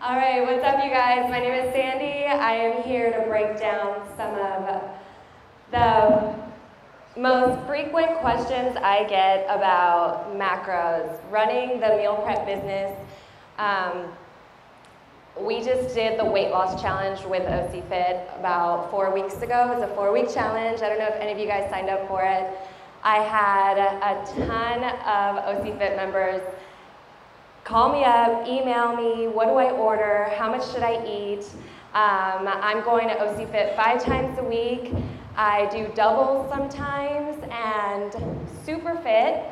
All right, what's up, you guys? My name is Sandy. I am here to break down some of the most frequent questions I get about macros, running the meal prep business. We just did the weight loss challenge with OC Fit about 4 weeks ago. It was a 4-week challenge. I don't know if any of you guys signed up for it. I had a ton of OC Fit members call me up, email me, what do I order, how much should I eat? I'm going to OC Fit 5 times a week. I do doubles sometimes and super fit,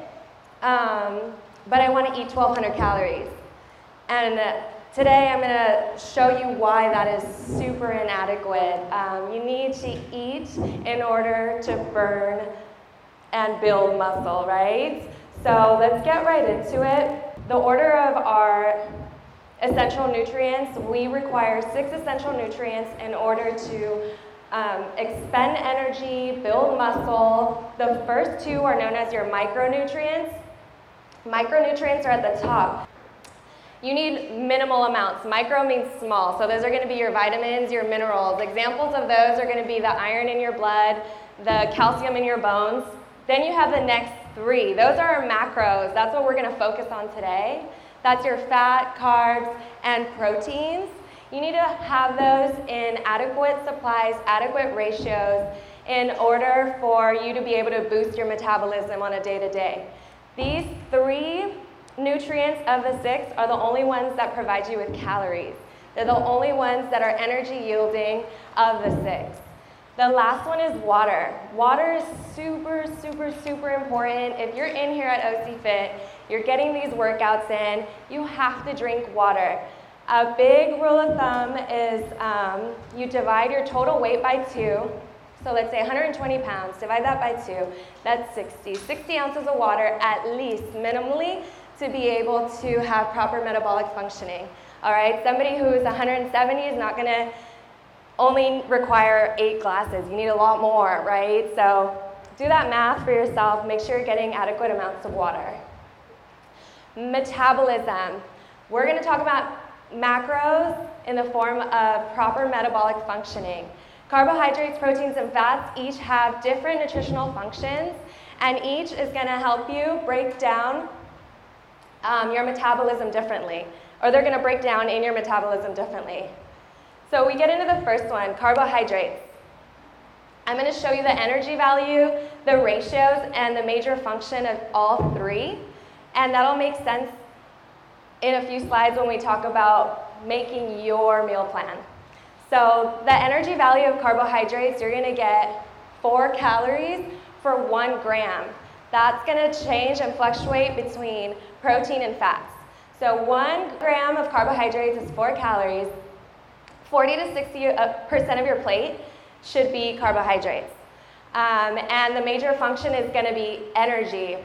but I want to eat 1,200 calories. And today I'm going to show you why that is super inadequate. You need to eat in order to burn and build muscle, right? So let's get right into it. The order of our essential nutrients, we require 6 essential nutrients in order to expend energy, build muscle. The first 2 are known as your micronutrients. Micronutrients are at the top. You need minimal amounts. Micro means small, so those are going to be your vitamins, your minerals. Examples of those are going to be the iron in your blood, the calcium in your bones. Then you have the next 3. Those are our macros. That's what we're going to focus on today. That's your fat, carbs, and proteins. You need to have those in adequate supplies, adequate ratios, in order for you to be able to boost your metabolism on a day-to-day. These 3 nutrients of the 6 are the only ones that provide you with calories. They're the only ones that are energy yielding of the 6. The last one is water. Water is super, super, super important. If you're in here at OC Fit, you're getting these workouts in, you have to drink water. A big rule of thumb is you divide your total weight by 2. So let's say 120 pounds, divide that by 2, that's 60. 60 ounces of water at least, minimally, to be able to have proper metabolic functioning. All right, somebody who's 170 is not gonna only require 8 glasses. You need a lot more, right? So do that math for yourself. Make sure you're getting adequate amounts of water. Metabolism. We're going to talk about macros in the form of proper metabolic functioning. Carbohydrates, proteins, and fats each have different nutritional functions, and each is going to help you break down your metabolism differently, or they're going to break down in your metabolism differently. So we get into the first one, carbohydrates. I'm going to show you the energy value, the ratios, and the major function of all 3. And that'll make sense in a few slides when we talk about making your meal plan. So the energy value of carbohydrates, you're going to get 4 calories for 1 gram. That's going to change and fluctuate between protein and fats. So 1 gram of carbohydrates is 4 calories. 40 to 60% of your plate should be carbohydrates. And the major function is going to be energy.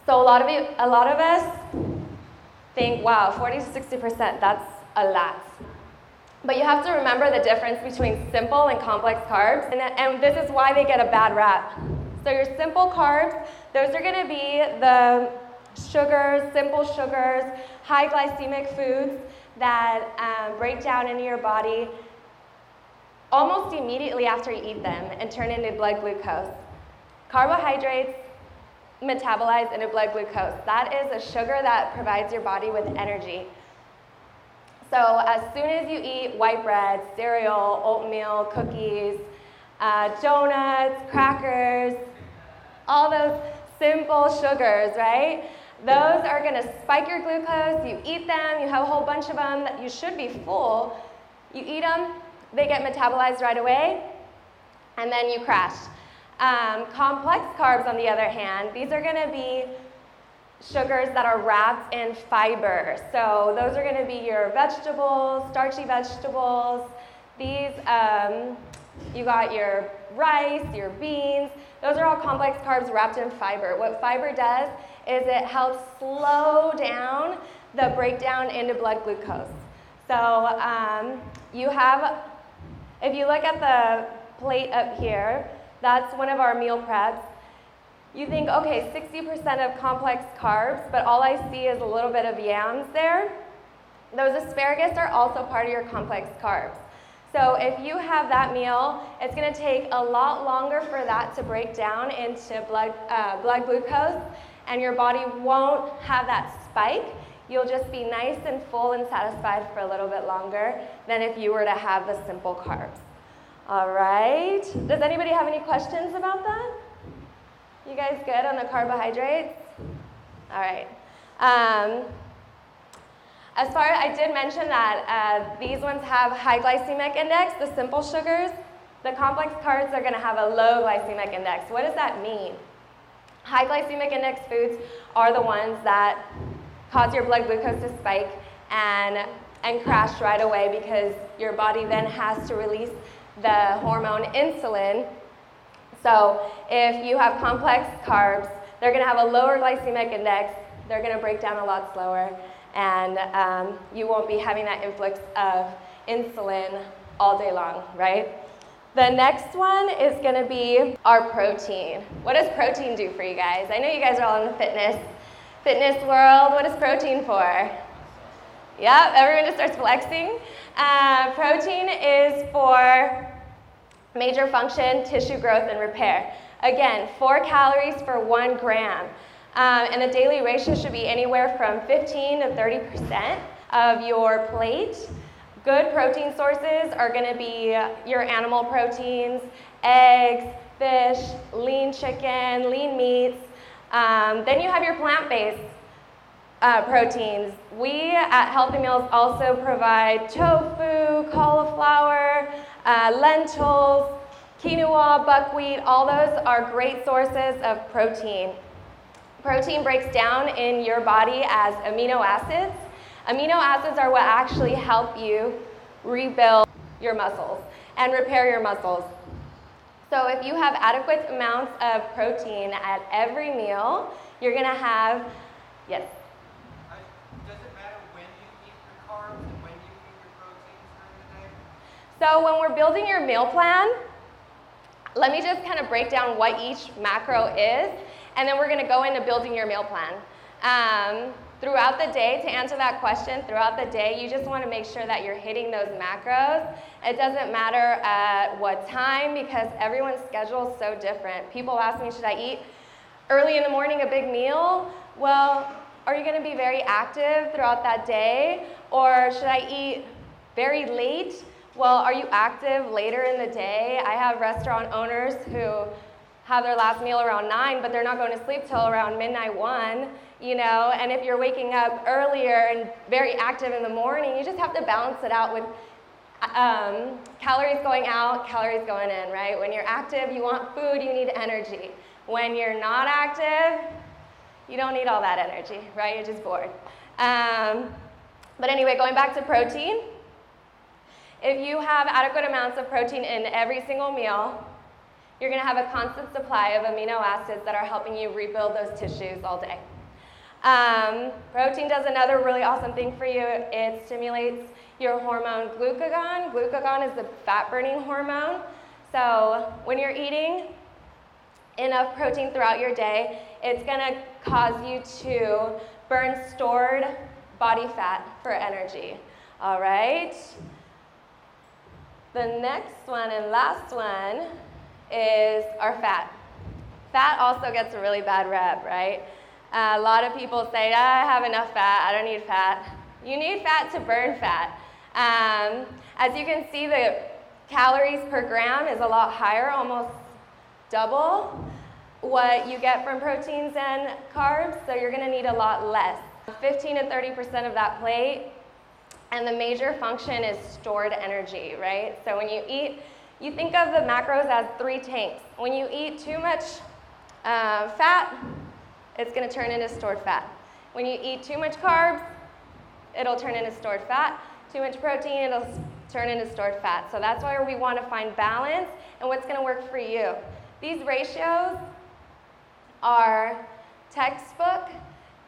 So a lot of us think, wow, 40 to 60%, that's a lot. But you have to remember the difference between simple and complex carbs, and this is why they get a bad rap. So your simple carbs, those are going to be the sugars, simple sugars, high glycemic foods that break down into your body almost immediately after you eat them and turn into blood glucose. Carbohydrates metabolize into blood glucose. That is a sugar that provides your body with energy. So as soon as you eat white bread, cereal, oatmeal, cookies, donuts, crackers, all those simple sugars, right? Those are going to spike your glucose. You eat them, you have a whole bunch of them, you should be full. You eat them, they get metabolized right away, and then you crash. Complex carbs, on the other hand, these are going to be sugars that are wrapped in fiber. So those are going to be your vegetables, starchy vegetables. These, you got your rice, your beans. Those are all complex carbs wrapped in fiber. What fiber does is it helps slow down the breakdown into blood glucose. So you have, if you look at the plate up here, that's one of our meal preps. You think, okay, 60% of complex carbs, but all I see is a little bit of yams there. Those asparagus are also part of your complex carbs. So if you have that meal, it's going to take a lot longer for that to break down into blood glucose, and your body won't have that spike. You'll just be nice and full and satisfied for a little bit longer than if you were to have the simple carbs. All right. Does anybody have any questions about that? You guys good on the carbohydrates? All right. As far as I did mention that these ones have high glycemic index, the simple sugars. The complex carbs are going to have a low glycemic index. What does that mean? High glycemic index foods are the ones that cause your blood glucose to spike and crash right away, because your body then has to release the hormone insulin. So if you have complex carbs, they're going to have a lower glycemic index. They're going to break down a lot slower, and you won't be having that influx of insulin all day long, right? The next one is going to be our protein. What does protein do for you guys? I know you guys are all in the fitness world. What is protein for? Yep, everyone just starts flexing. Protein is for major function, tissue growth, and repair. Again, 4 calories for 1 gram. And the daily ratio should be anywhere from 15 to 30% of your plate. Good protein sources are going to be your animal proteins, eggs, fish, lean chicken, lean meats. Then you have your plant-based proteins. We at Healthy Meals also provide tofu, cauliflower, lentils, quinoa, buckwheat. All those are great sources of protein. Protein breaks down in your body as amino acids. Amino acids are what actually help you rebuild your muscles and repair your muscles. So if you have adequate amounts of protein at every meal, you're going to have, yes? Does it matter when you eat your carbs and when you eat your proteins during the day? So when we're building your meal plan, let me just kind of break down what each macro is, and then we're going to go into building your meal plan. Throughout the day, to answer that question, throughout the day, you just want to make sure that you're hitting those macros. It doesn't matter at what time, because everyone's schedule is so different. People ask me, should I eat early in the morning a big meal? Well, are you going to be very active throughout that day? Or should I eat very late? Well, are you active later in the day? I have restaurant owners who have their last meal around 9, but they're not going to sleep till around midnight 1, you know, and if you're waking up earlier and very active in the morning, you just have to balance it out with calories going out, calories going in, right? When you're active, you want food, you need energy. When you're not active, you don't need all that energy, right? You're just bored. But anyway, going back to protein, if you have adequate amounts of protein in every single meal, you're going to have a constant supply of amino acids that are helping you rebuild those tissues all day. Protein does another really awesome thing for you. It stimulates your hormone glucagon. Glucagon is the fat-burning hormone. So when you're eating enough protein throughout your day, it's going to cause you to burn stored body fat for energy. All right? The next one and last one is our fat. Fat also gets a really bad rep, right? A lot of people say, I have enough fat, I don't need fat. You need fat to burn fat. As you can see, the calories per gram is a lot higher, almost double what you get from proteins and carbs, so you're going to need a lot less. 15 to 30% of that plate, and the major function is stored energy, right? So when you eat, you think of the macros as 3 tanks. When you eat too much fat, it's going to turn into stored fat. When you eat too much carbs, it'll turn into stored fat. Too much protein, it'll turn into stored fat. So that's why we want to find balance and what's going to work for you. These ratios are textbook.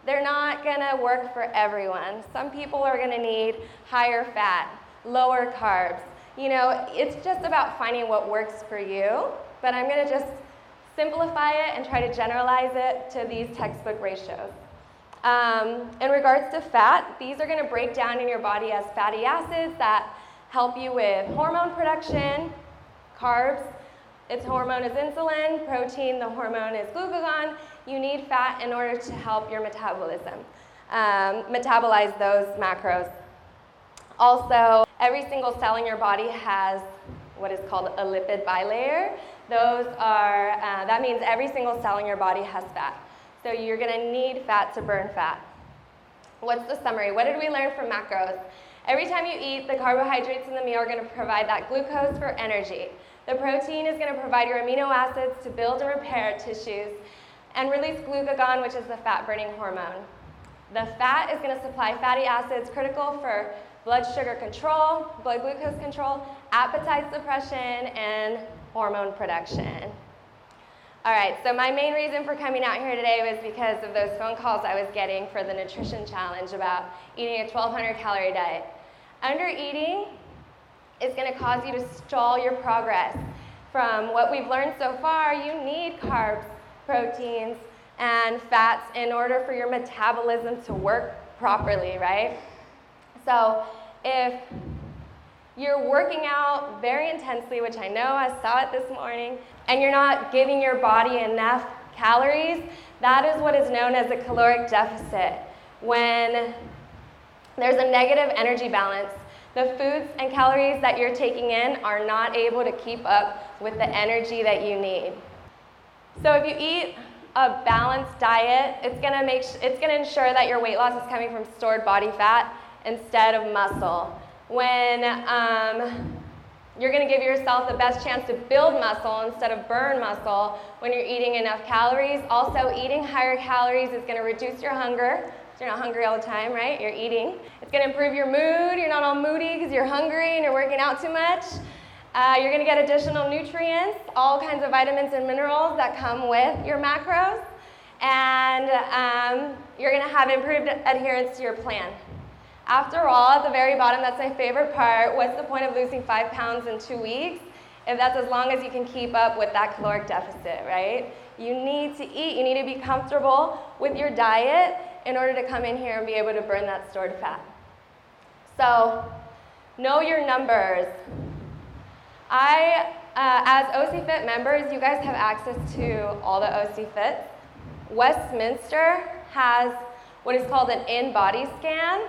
They're not going to work for everyone. Some people are going to need higher fat, lower carbs. You know, it's just about finding what works for you, but I'm going to just simplify it and try to generalize it to these textbook ratios. In regards to fat, these are going to break down in your body as fatty acids that help you with hormone production. Carbs, its hormone is insulin. Protein, the hormone is glucagon. You need fat in order to help your metabolism, metabolize those macros. Also, every single cell in your body has what is called a lipid bilayer. That means every single cell in your body has fat. So you're going to need fat to burn fat. What's the summary? What did we learn from macros? Every time you eat, the carbohydrates in the meal are going to provide that glucose for energy. The protein is going to provide your amino acids to build and repair tissues and release glucagon, which is the fat-burning hormone. The fat is going to supply fatty acids critical for blood sugar control, blood glucose control, appetite suppression, and hormone production. All right, so my main reason for coming out here today was because of those phone calls I was getting for the nutrition challenge about eating a 1,200 calorie diet. Undereating is going to cause you to stall your progress. From what we've learned so far, you need carbs, proteins, and fats in order for your metabolism to work properly, right? So if you're working out very intensely, which I know I saw it this morning, and you're not giving your body enough calories, that is what is known as a caloric deficit. When there's a negative energy balance, the foods and calories that you're taking in are not able to keep up with the energy that you need. So if you eat a balanced diet, it's going to ensure that your weight loss is coming from stored body fat instead of muscle. When you're going to give yourself the best chance to build muscle instead of burn muscle when you're eating enough calories. Also, eating higher calories is going to reduce your hunger. So you're not hungry all the time, right? You're eating. It's going to improve your mood. You're not all moody because you're hungry and you're working out too much. You're going to get additional nutrients, all kinds of vitamins and minerals that come with your macros. And you're going to have improved adherence to your plan. After all, at the very bottom, that's my favorite part, what's the point of losing 5 pounds in 2 weeks if that's as long as you can keep up with that caloric deficit, right? You need to eat. You need to be comfortable with your diet in order to come in here and be able to burn that stored fat. So, know your numbers. As OC Fit members, you guys have access to all the OC Fits. Westminster has what is called an in-body scan.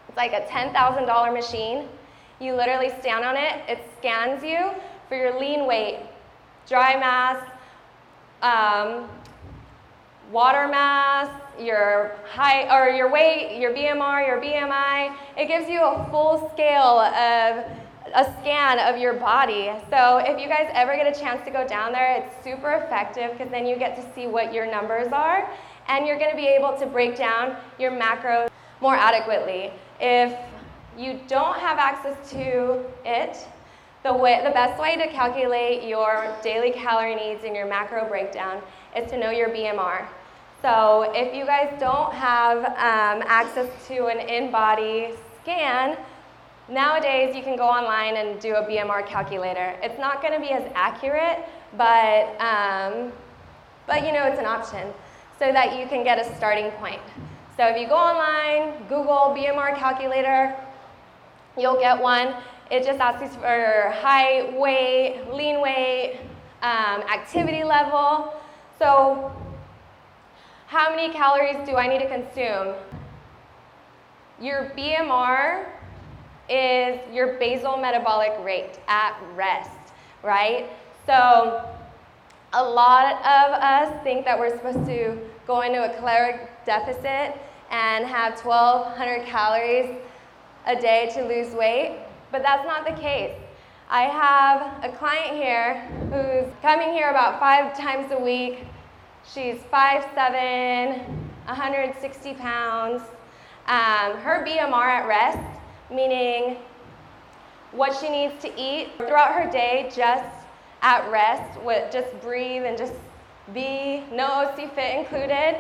It's like a $10,000 machine. You literally stand on it. It scans you for your lean weight, dry mass, water mass, your height, or your weight, your BMR, your BMI. It gives you a full scale of a scan of your body. So if you guys ever get a chance to go down there, it's super effective because then you get to see what your numbers are, and you're going to be able to break down your macros more adequately. If you don't have access to it, the best way to calculate your daily calorie needs and your macro breakdown is to know your BMR. So if you guys don't have access to an in-body scan, nowadays you can go online and do a BMR calculator. It's not going to be as accurate, but you know, it's an option so that you can get a starting point. So if you go online, Google BMR calculator, you'll get one. It just asks you for height, weight, lean weight, activity level. So how many calories do I need to consume? Your BMR is your basal metabolic rate at rest, right? So a lot of us think that we're supposed to go into a caloric deficit and have 1,200 calories a day to lose weight, but that's not the case. I have a client here who's coming here about 5 times a week. She's 5'7", 160 pounds. Her BMR at rest, meaning what she needs to eat throughout her day just at rest, just breathe and just be, no OC Fit included.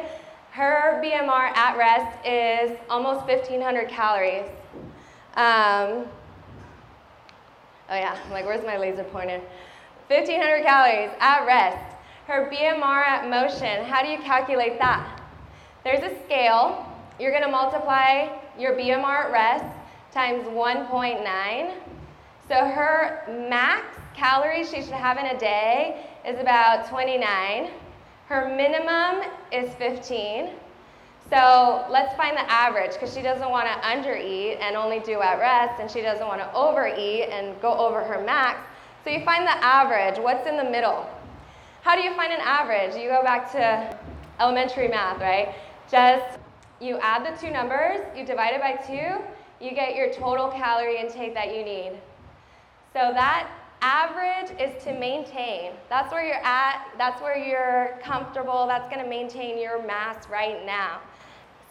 Her BMR at rest is almost 1,500 calories. Oh yeah, I'm like, where's my laser pointer? 1,500 calories at rest. Her BMR at motion, how do you calculate that? There's a scale. You're going to multiply your BMR at rest times 1.9. So her max calories she should have in a day is about 29. Her minimum is 15. So let's find the average, because she doesn't want to undereat and only do at rest, and she doesn't want to overeat and go over her max. So you find the average. What's in the middle? How do you find an average? You go back to elementary math, right? Just you add the two numbers, you divide it by 2, you get your total calorie intake that you need. So that average is to maintain. That's where you're at, that's where you're comfortable, that's going to maintain your mass right now.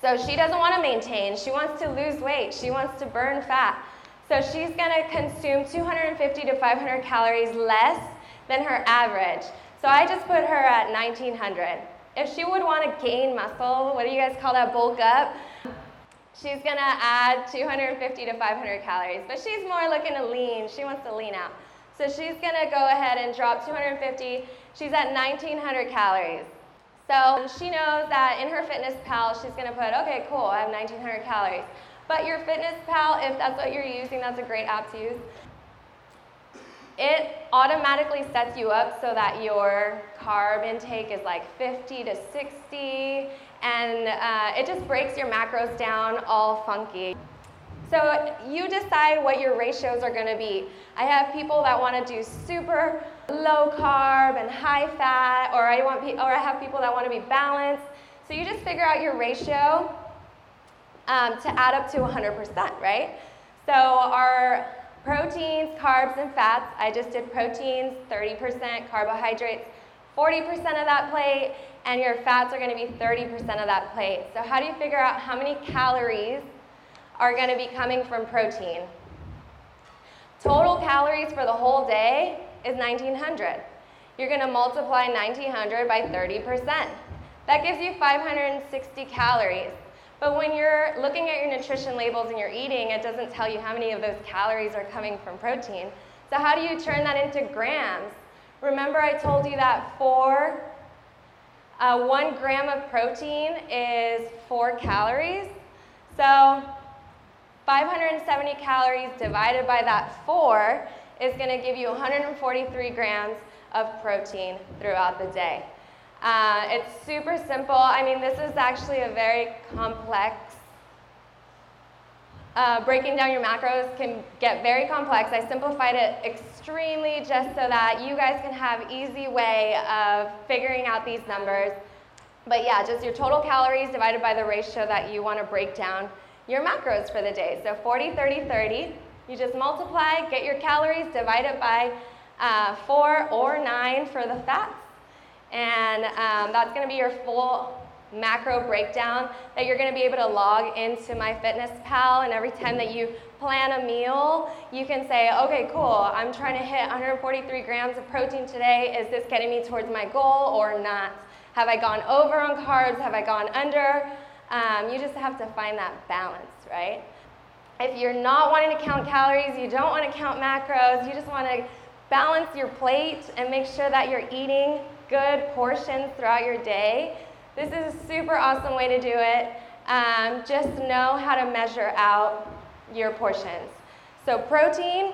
So she doesn't want to maintain, she wants to lose weight, she wants to burn fat. So she's going to consume 250 to 500 calories less than her average. So I just put her at 1900. If she would want to gain muscle, what do you guys call that, bulk up? She's going to add 250 to 500 calories, but she's more looking to lean. She wants to lean out. So she's going to go ahead and drop 250. She's at 1900 calories. So she knows that in her Fitness Pal, she's going to put, okay, cool, I have 1900 calories. But your Fitness Pal, if that's what you're using, that's a great app to use. It automatically sets you up so that your carb intake is like 50 to 60, and it just breaks your macros down all funky. So you decide what your ratios are going to be. I have people that want to do super low carb and high fat, or I have people that want to be balanced. So you just figure out your ratio to add up to 100%, right? So our proteins, carbs, and fats, I just did proteins, 30%, carbohydrates, 40% of that plate, and your fats are going to be 30% of that plate. So how do you figure out how many calories are going to be coming from protein? Total calories for the whole day is 1900. You're going to multiply 1900 by 30%. That gives you 560 calories. But when you're looking at your nutrition labels and you're eating, it doesn't tell you how many of those calories are coming from protein. So how do you turn that into grams? Remember I told you that 1 gram of protein is 4 calories. So 570 calories divided by that 4 is going to give you 143 grams of protein throughout the day. It's super simple. I mean, this is actually a very complex, breaking down your macros can get very complex. I simplified it extremely just so that you guys can have easy way of figuring out these numbers. But yeah, just your total calories divided by the ratio that you want to break down your macros for the day. So 40, 30, 30. You just multiply, get your calories, divide it by 4 or 9 for the fats. And that's going to be your full macro breakdown that you're going to be able to log into MyFitnessPal. And every time that you plan a meal, you can say, okay, cool, I'm trying to hit 143 grams of protein today. Is this getting me towards my goal or not? Have I gone over on carbs? Have I gone under? You just have to find that balance, right? If you're not wanting to count calories, you don't want to count macros, you just want to balance your plate and make sure that you're eating good portions throughout your day. This is a super awesome way to do it. Just know how to measure out your portions. So protein,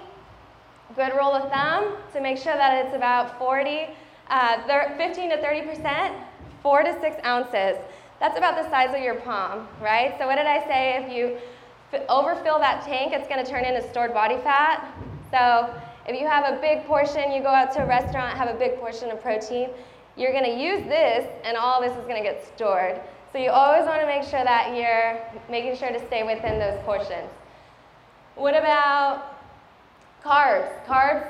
good rule of thumb to make sure that it's about 15 to 30%, 4 to 6 ounces. That's about the size of your palm, right? So what did I say? If you overfill that tank, it's going to turn into stored body fat. So if you have a big portion, you go out to a restaurant, have a big portion of protein, you're going to use this, and all this is going to get stored. So you always want to make sure that you're making sure to stay within those portions. What about carbs? Carbs,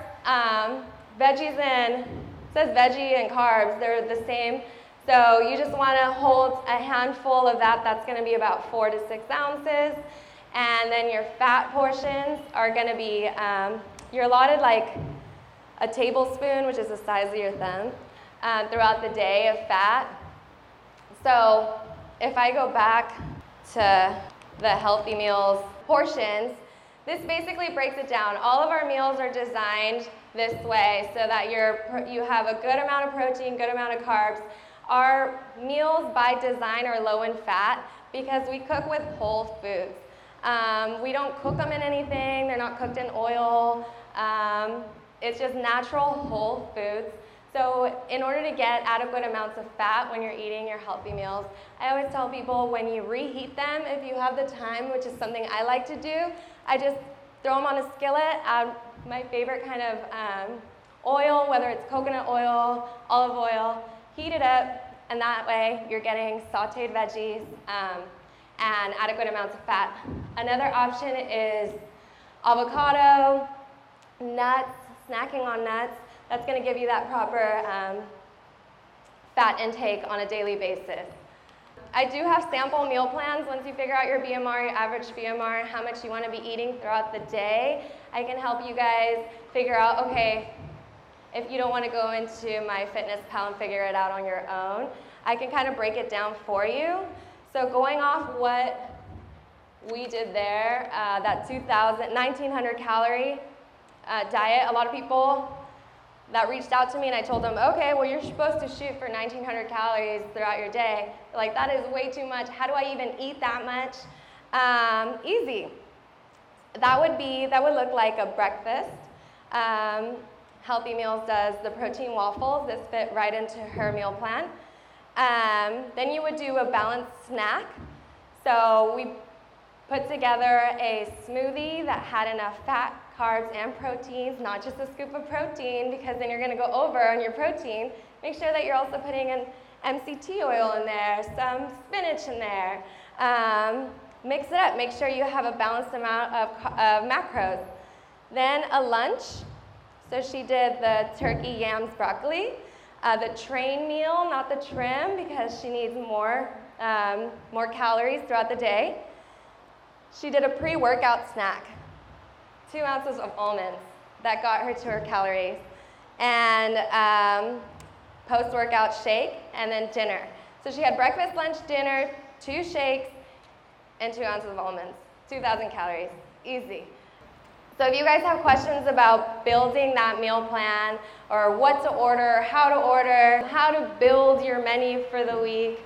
veggies and, it says veggie and carbs, they're the same. So you just want to hold a handful of that. That's going to be about 4 to 6 ounces. And then your fat portions are going to be, you're allotted like a tablespoon, which is the size of your thumb, throughout the day of fat. So if I go back to the healthy meals portions, this basically breaks it down. All of our meals are designed this way so that you have a good amount of protein, good amount of carbs. Our meals by design are low in fat because we cook with whole foods. We don't cook them in anything, they're not cooked in oil. It's just natural whole foods. So in order to get adequate amounts of fat when you're eating your healthy meals, I always tell people when you reheat them, if you have the time, which is something I like to do, I just throw them on a skillet, add my favorite kind of oil, whether it's coconut oil, olive oil, heat it up, and that way you're getting sauteed veggies and adequate amounts of fat. Another option is avocado, nuts, snacking on nuts. That's going to give you that proper fat intake on a daily basis. I do have sample meal plans. Once you figure out your BMR, your average BMR, how much you want to be eating throughout the day, I can help you guys figure out, okay, if you don't want to go into MyFitnessPal and figure it out on your own, I can kind of break it down for you. So going off what we did there, that 1900 calorie diet, a lot of people that reached out to me and I told them, okay, well you're supposed to shoot for 1900 calories throughout your day. They're like, that is way too much. How do I even eat that much? Easy. That would look like a breakfast. Healthy Meals does the protein waffles. This fit right into her meal plan. Then you would do a balanced snack. So we put together a smoothie that had enough fat, carbs, and proteins, not just a scoop of protein, because then you're going to go over on your protein. Make sure that you're also putting an MCT oil in there, some spinach in there. Mix it up. Make sure you have a balanced amount of macros. Then a lunch. So she did the turkey, yams, broccoli. The train meal, not the trim, because she needs more calories throughout the day. She did a pre-workout snack, 2 ounces of almonds. That got her to her calories. And post-workout shake, and then dinner. So she had breakfast, lunch, dinner, 2 shakes, and 2 ounces of almonds. 2,000 calories, easy. So if you guys have questions about building that meal plan, or what to order, how to build your menu for the week,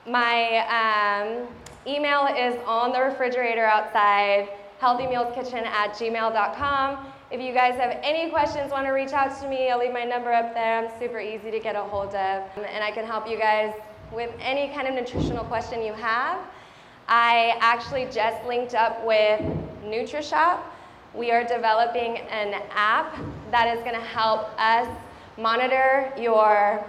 my email is on the refrigerator outside, healthymealskitchen@gmail.com. If you guys have any questions, want to reach out to me, I'll leave my number up there. I'm super easy to get a hold of, and I can help you guys with any kind of nutritional question you have. I actually just linked up with NutriShop. We are developing an app that is going to help us monitor your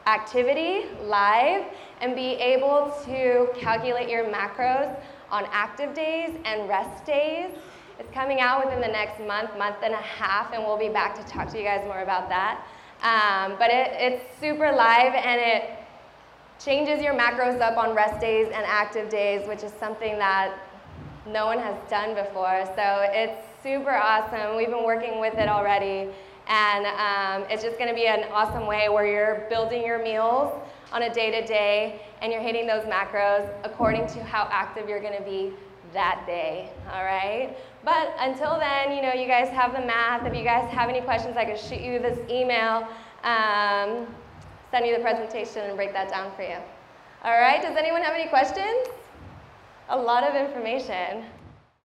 activity live and be able to calculate your macros on active days and rest days. It's coming out within the next month and a half, and we'll be back to talk to you guys more about that. But it's super live, and it changes your macros up on rest days and active days, which is something that no one has done before. So it's super awesome. We've been working with it already, and it's just going to be an awesome way where you're building your meals on a day-to-day, and you're hitting those macros according to how active you're going to be that day, all right? But until then, you know, you guys have the math. If you guys have any questions, I can shoot you this email, send you the presentation, and break that down for you. All right, does anyone have any questions? A lot of information.